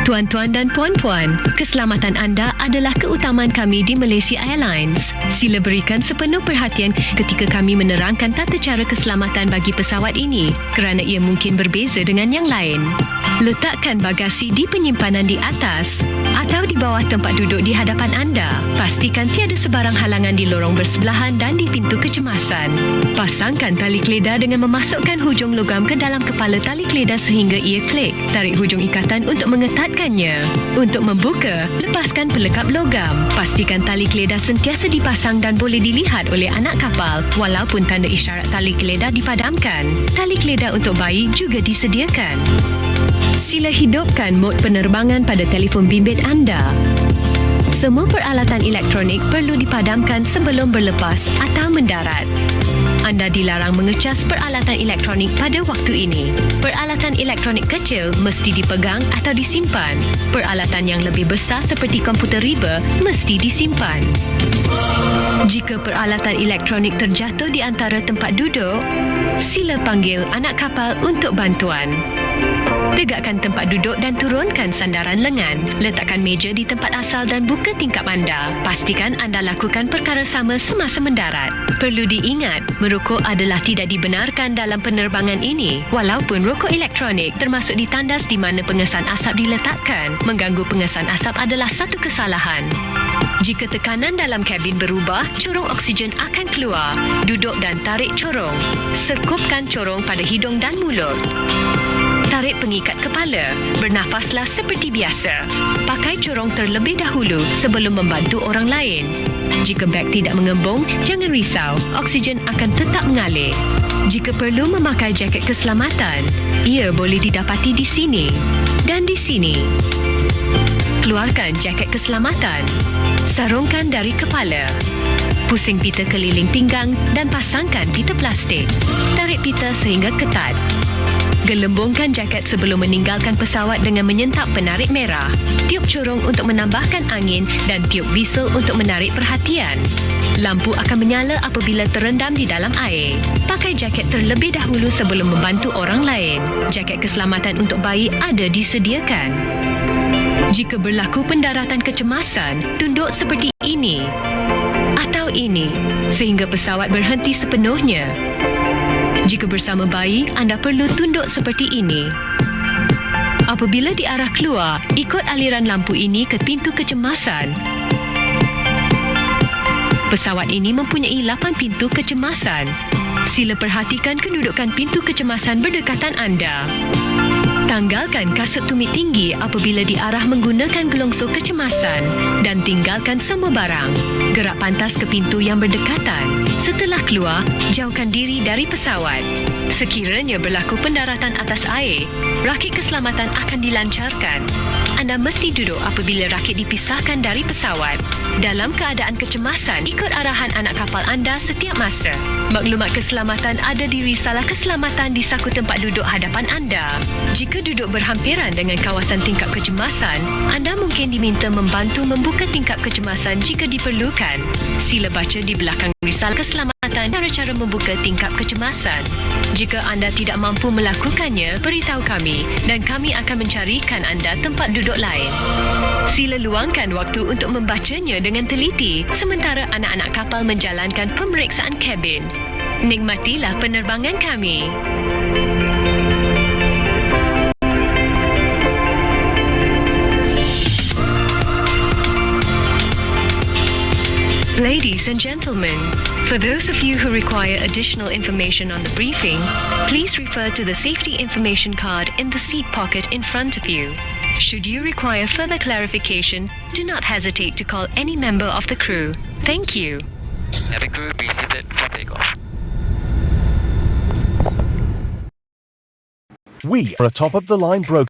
Tuan-tuan dan puan-puan, keselamatan anda adalah keutamaan kami di Malaysia Airlines. Sila berikan sepenuh perhatian ketika kami menerangkan tata cara keselamatan bagi pesawat ini kerana ia mungkin berbeza dengan yang lain. Letakkan bagasi di penyimpanan di atas atau di bawah tempat duduk di hadapan anda. Pastikan tiada sebarang halangan di lorong bersebelahan dan di pintu kecemasan. Pasangkan tali keledar dengan memasukkan hujung logam ke dalam kepala tali keledar sehingga ia klik. Tarik hujung ikatan untuk mengetatkannya. Untuk membuka, lepaskan pelekap logam. Pastikan tali keledar sentiasa dipasang dan boleh dilihat oleh anak kapal walaupun tanda isyarat tali keledar dipadamkan. Tali keledar untuk bayi juga disediakan. Sila hidupkan mod penerbangan pada telefon bimbit anda. Semua peralatan elektronik perlu dipadamkan sebelum berlepas atau mendarat. Anda dilarang mengecas peralatan elektronik pada waktu ini. Peralatan elektronik kecil mesti dipegang atau disimpan. Peralatan yang lebih besar seperti komputer riba mesti disimpan. Jika peralatan elektronik terjatuh di antara tempat duduk, sila panggil anak kapal untuk bantuan. Tegakkan tempat duduk dan turunkan sandaran lengan. Letakkan meja di tempat asal dan buka tingkap anda. Pastikan anda lakukan perkara sama semasa mendarat. Perlu diingat, merokok adalah tidak dibenarkan dalam penerbangan ini. Walaupun rokok elektronik termasuk ditandas di mana pengesan asap diletakkan, mengganggu pengesan asap adalah satu kesalahan. Jika tekanan dalam kabin berubah, corong oksigen akan keluar. Duduk dan tarik corong. Sekupkan corong pada hidung dan mulut. Tarik pengikat kepala. Bernafaslah seperti biasa. Pakai corong terlebih dahulu sebelum membantu orang lain. Jika beg tidak mengembung, jangan risau. Oksigen akan tetap mengalir. Jika perlu memakai jaket keselamatan, ia boleh didapati di sini dan di sini. Keluarkan jaket keselamatan. Sarungkan dari kepala. Pusing pita keliling pinggang dan pasangkan pita plastik. Tarik pita sehingga ketat. Gelembungkan jaket sebelum meninggalkan pesawat dengan menyentap penarik merah. Tiup corong untuk menambahkan angin dan tiup whistle untuk menarik perhatian. Lampu akan menyala apabila terendam di dalam air. Pakai jaket terlebih dahulu sebelum membantu orang lain. Jaket keselamatan untuk bayi ada disediakan. Jika berlaku pendaratan kecemasan, tunduk seperti ini atau ini sehingga pesawat berhenti sepenuhnya. Jika bersama bayi, anda perlu tunduk seperti ini. Apabila diarah keluar, ikut aliran lampu ini ke pintu kecemasan. Pesawat ini mempunyai 8 pintu kecemasan. Sila perhatikan kedudukan pintu kecemasan berdekatan anda. Tanggalkan kasut tumit tinggi apabila diarah menggunakan gelongsor kecemasan dan tinggalkan semua barang. Gerak pantas ke pintu yang berdekatan. Setelah keluar, jauhkan diri dari pesawat. Sekiranya berlaku pendaratan atas air, rakit keselamatan akan dilancarkan. Anda mesti duduk apabila rakit dipisahkan dari pesawat. Dalam keadaan kecemasan, ikut arahan anak kapal anda setiap masa. Maklumat keselamatan ada di risalah keselamatan di saku tempat duduk hadapan anda. Jika duduk berhampiran dengan kawasan tingkap kecemasan, anda mungkin diminta membantu membuka tingkap kecemasan jika diperlukan. Sila baca di belakang risalah keselamatan cara-cara membuka tingkap kecemasan. Jika anda tidak mampu melakukannya, beritahu kami dan kami akan mencarikan anda tempat duduk lain. Sila luangkan waktu untuk membacanya dengan teliti sementara anak-anak kapal menjalankan pemeriksaan kabin. Nikmatilah penerbangan kami. Ladies and gentlemen, for those of you who require additional information on the briefing, please refer to the safety information card in the seat pocket in front of you. Should you require further clarification, do not hesitate to call any member of the crew. Thank you. Cabin crew, be seated for takeoff. We are a top-of-the-line broker.